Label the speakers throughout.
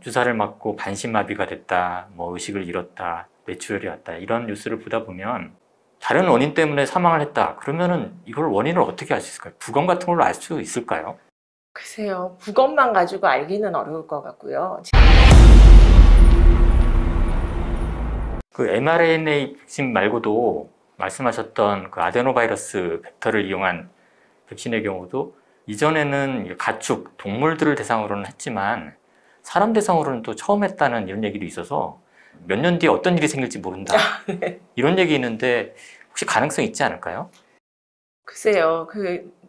Speaker 1: 주사를 맞고 반신마비가 됐다, 뭐 의식을 잃었다, 뇌출혈이 왔다 이런 뉴스를 보다 보면 다른 원인 때문에 사망을 했다 그러면은 이걸 원인을 어떻게 알 수 있을까요? 부검 같은 걸로 알 수 있을까요?
Speaker 2: 글쎄요, 부검만 가지고 알기는 어려울 것 같고요.
Speaker 1: 그 mRNA 백신 말고도 말씀하셨던 그 아데노바이러스 벡터를 이용한 백신의 경우도 이전에는 가축, 동물들을 대상으로는 했지만 사람 대상으로는 또 처음 했다는 이런 얘기도 있어서 몇 년 뒤에 어떤 일이 생길지 모른다 이런 얘기 있는데 혹시 가능성 있지 않을까요?
Speaker 2: 글쎄요,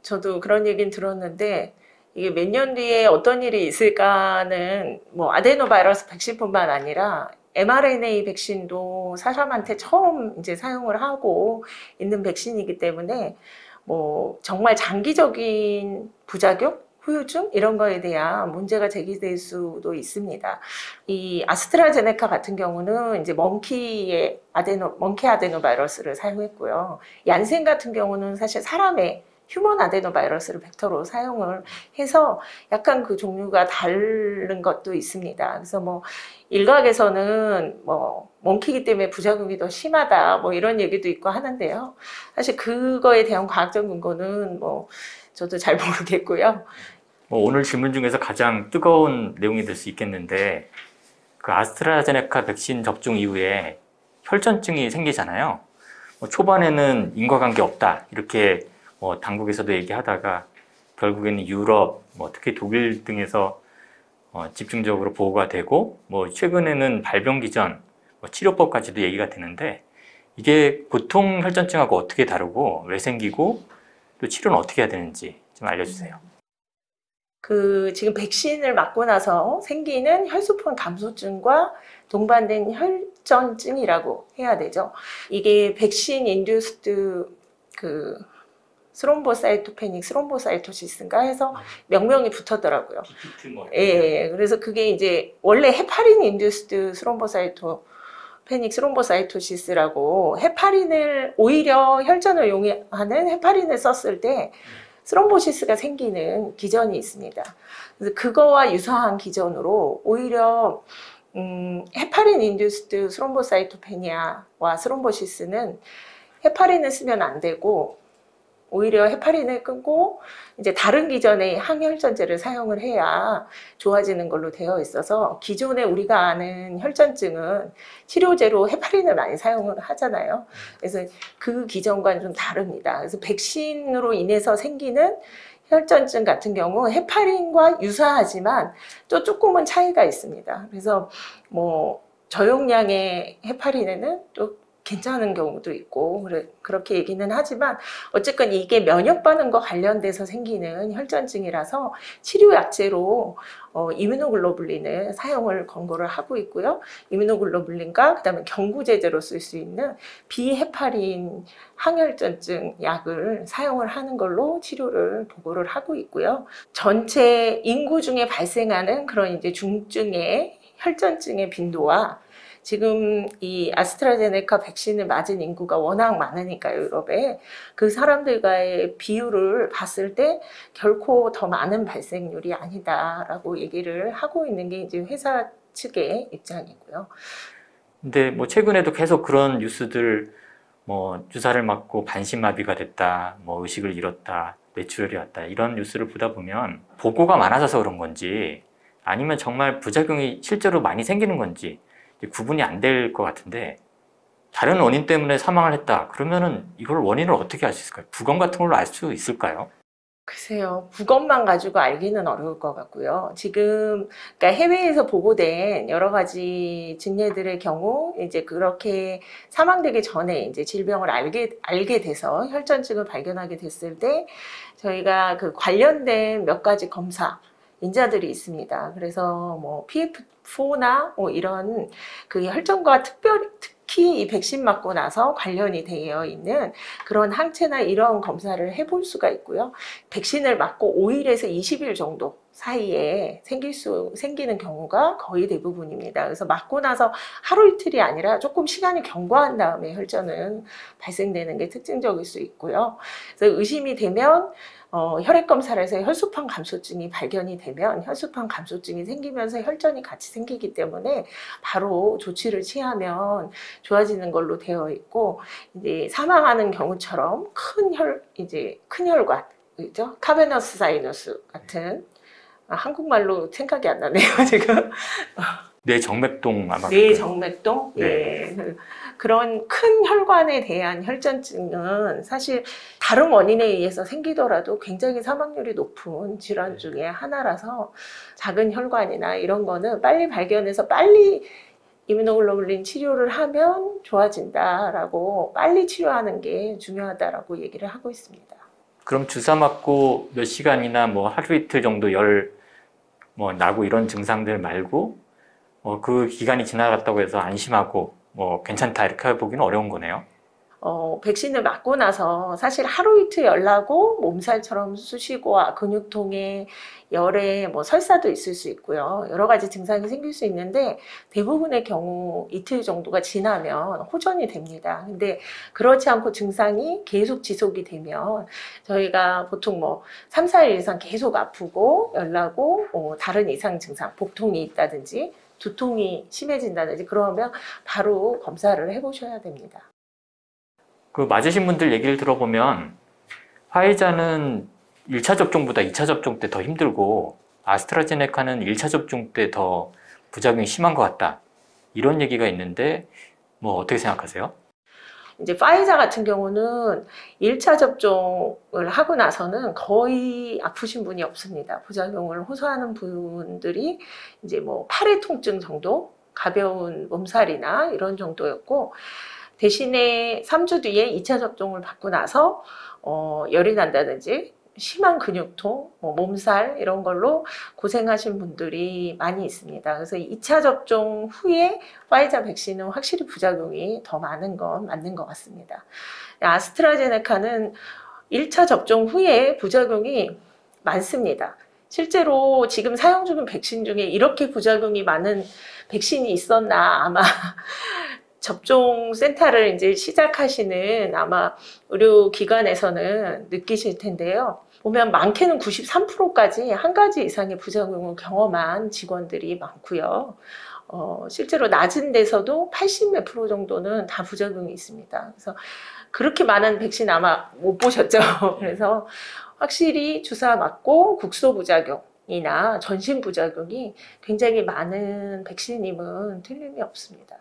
Speaker 2: 저도 그런 얘기는 들었는데 이게 몇 년 뒤에 어떤 일이 있을까는 뭐 아데노바이러스 백신뿐만 아니라 mRNA 백신도 사람한테 처음 이제 사용을 하고 있는 백신이기 때문에 뭐 정말 장기적인 부작용, 후유증 이런 거에 대한 문제가 제기될 수도 있습니다. 이 아스트라제네카 같은 경우는 이제 몽키 아데노바이러스를 사용했고요. 얀센 같은 경우는 사실 사람의 휴먼 아데노바이러스를 벡터로 사용을 해서 약간 그 종류가 다른 것도 있습니다. 그래서 뭐 일각에서는 뭐 몽키이기 때문에 부작용이 더 심하다 뭐 이런 얘기도 있고 하는데요. 사실 그거에 대한 과학적 근거는 뭐 저도 잘 모르겠고요.
Speaker 1: 오늘 질문 중에서 가장 뜨거운 내용이 될 수 있겠는데 그 아스트라제네카 백신 접종 이후에 혈전증이 생기잖아요. 초반에는 인과관계 없다 이렇게 당국에서도 얘기하다가 결국에는 유럽, 특히 독일 등에서 집중적으로 보고가 되고 최근에는 발병 기전 치료법까지도 얘기가 되는데 이게 보통 혈전증하고 어떻게 다르고 왜 생기고 또 치료는 어떻게 해야 되는지 좀 알려주세요.
Speaker 2: 지금 백신을 맞고 나서 생기는 혈소판 감소증과 동반된 혈전증이라고 해야 되죠. 이게 백신 인듀스드 스롬보사이토페닉 스롬보사이토시스인가 해서 명명이 붙었더라고요. 예, 그래서 그게 이제 원래 헤파린 인듀스드 스롬보사이토페닉 스롬보사이토시스라고 헤파린을 오히려 혈전을 용해하는 헤파린을 썼을 때 스롬보시스가 생기는 기전이 있습니다. 그래서 그거와 유사한 기전으로 오히려 헤파린 인듀스드 스롬보사이토페니아와 스롬보시스는 헤파린을 쓰면 안 되고 오히려 헤파린을 끊고 이제 다른 기전의 항혈전제를 사용을 해야 좋아지는 걸로 되어 있어서 기존에 우리가 아는 혈전증은 치료제로 헤파린을 많이 사용을 하잖아요. 그래서 그 기전과는 좀 다릅니다. 그래서 백신으로 인해서 생기는 혈전증 같은 경우 헤파린과 유사하지만 또 조금은 차이가 있습니다. 그래서 뭐 저용량의 헤파린에는 또 괜찮은 경우도 있고 그렇게 얘기는 하지만 어쨌건 이게 면역 반응과 관련돼서 생기는 혈전증이라서 치료 약제로 이뮤노글로불린을 사용을 권고를 하고 있고요. 이뮤노글로불린과 그다음에 경구제제로 쓸 수 있는 비헤파린 항혈전증 약을 사용을 하는 걸로 치료를 보고를 하고 있고요. 전체 인구 중에 발생하는 그런 이제 중증의 혈전증의 빈도와 지금 이 아스트라제네카 백신을 맞은 인구가 워낙 많으니까요, 유럽에. 그 사람들과의 비율을 봤을 때 결코 더 많은 발생률이 아니다라고 얘기를 하고 있는 게 이제 회사 측의 입장이고요.
Speaker 1: 근데 최근에도 계속 그런 뉴스들 주사를 맞고 반신마비가 됐다, 의식을 잃었다, 뇌출혈이 왔다 이런 뉴스를 보다 보면 보고가 많아져서 그런 건지 아니면 정말 부작용이 실제로 많이 생기는 건지 구분이 안 될 것 같은데 다른 원인 때문에 사망을 했다 그러면은 이걸 원인을 어떻게 알 수 있을까요? 부검 같은 걸로 알 수 있을까요?
Speaker 2: 글쎄요, 부검만 가지고 알기는 어려울 것 같고요. 지금 그러니까 해외에서 보고된 여러 가지 증례들의 경우 이제 그렇게 사망되기 전에 이제 질병을 알게 돼서 혈전증을 발견하게 됐을 때 저희가 그 관련된 몇 가지 검사 인자들이 있습니다. 그래서 뭐 PF4나 뭐 이런 그 혈전과 특히 이 백신 맞고 나서 관련이 되어 있는 그런 항체나 이런 검사를 해볼 수가 있고요. 백신을 맞고 5일에서 20일 정도 사이에 생기는 경우가 거의 대부분입니다. 그래서 맞고 나서 하루 이틀이 아니라 조금 시간이 경과한 다음에 혈전은 발생되는 게 특징적일 수 있고요. 그래서 의심이 되면 혈액 검사를 해서 혈소판 감소증이 발견이 되면 혈소판 감소증이 생기면서 혈전이 같이 생기기 때문에 바로 조치를 취하면 좋아지는 걸로 되어 있고, 이제 사망하는 경우처럼 큰 혈관, 그죠? 카베너스 사이너스 같은, 한국말로 생각이 안 나네요, 지금.
Speaker 1: 뇌정맥동 아마.
Speaker 2: 뇌정맥동?
Speaker 1: 네.
Speaker 2: 예. 그런 큰 혈관에 대한 혈전증은 사실 다른 원인에 의해서 생기더라도 굉장히 사망률이 높은 질환 중에 하나라서 작은 혈관이나 이런 거는 빨리 발견해서 빨리 이뮤노글로불린 치료를 하면 좋아진다라고, 빨리 치료하는 게 중요하다라고 얘기를 하고 있습니다.
Speaker 1: 그럼 주사 맞고 몇 시간이나 뭐 하루 이틀 정도 뭐 나고 이런 증상들 말고 그 기간이 지나갔다고 해서 안심하고 뭐 괜찮다 이렇게 보기는 어려운 거네요.
Speaker 2: 백신을 맞고 나서 사실 하루 이틀 열 나고 몸살처럼 쑤시고 근육통에 열에 뭐 설사도 있을 수 있고요. 여러 가지 증상이 생길 수 있는데 대부분의 경우 이틀 정도가 지나면 호전이 됩니다. 근데 그렇지 않고 증상이 계속 지속이 되면 저희가 보통 뭐 3, 4일 이상 계속 아프고 열 나고 다른 이상 증상, 복통이 있다든지 두통이 심해진다든지 그러면 바로 검사를 해보셔야 됩니다.
Speaker 1: 그 맞으신 분들 얘기를 들어보면 화이자는 1차 접종보다 2차 접종 때 더 힘들고 아스트라제네카는 1차 접종 때 더 부작용이 심한 것 같다. 이런 얘기가 있는데 뭐 어떻게 생각하세요?
Speaker 2: 이제 파이자 같은 경우는 1차 접종을 하고 나서는 거의 아프신 분이 없습니다. 부작용을 호소하는 분들이 이제 뭐 팔의 통증 정도, 가벼운 몸살이나 이런 정도였고, 대신에 3주 뒤에 2차 접종을 받고 나서 열이 난다든지 심한 근육통, 뭐 몸살 이런 걸로 고생하신 분들이 많이 있습니다. 그래서 2차 접종 후에 파이자 백신은 확실히 부작용이 더 많은 건 맞는 것 같습니다. 아스트라제네카는 1차 접종 후에 부작용이 많습니다. 실제로 지금 사용 중인 백신 중에 이렇게 부작용이 많은 백신이 있었나, 아마 접종 센터를 이제 시작하시는 아마 의료기관에서는 느끼실 텐데요. 보면 많게는 93%까지 한 가지 이상의 부작용을 경험한 직원들이 많고요. 실제로 낮은 데서도 80몇 프로 정도는 다 부작용이 있습니다. 그래서 그렇게 많은 백신 아마 못 보셨죠. 그래서 확실히 주사 맞고 국소 부작용이나 전신 부작용이 굉장히 많은 백신임은 틀림이 없습니다.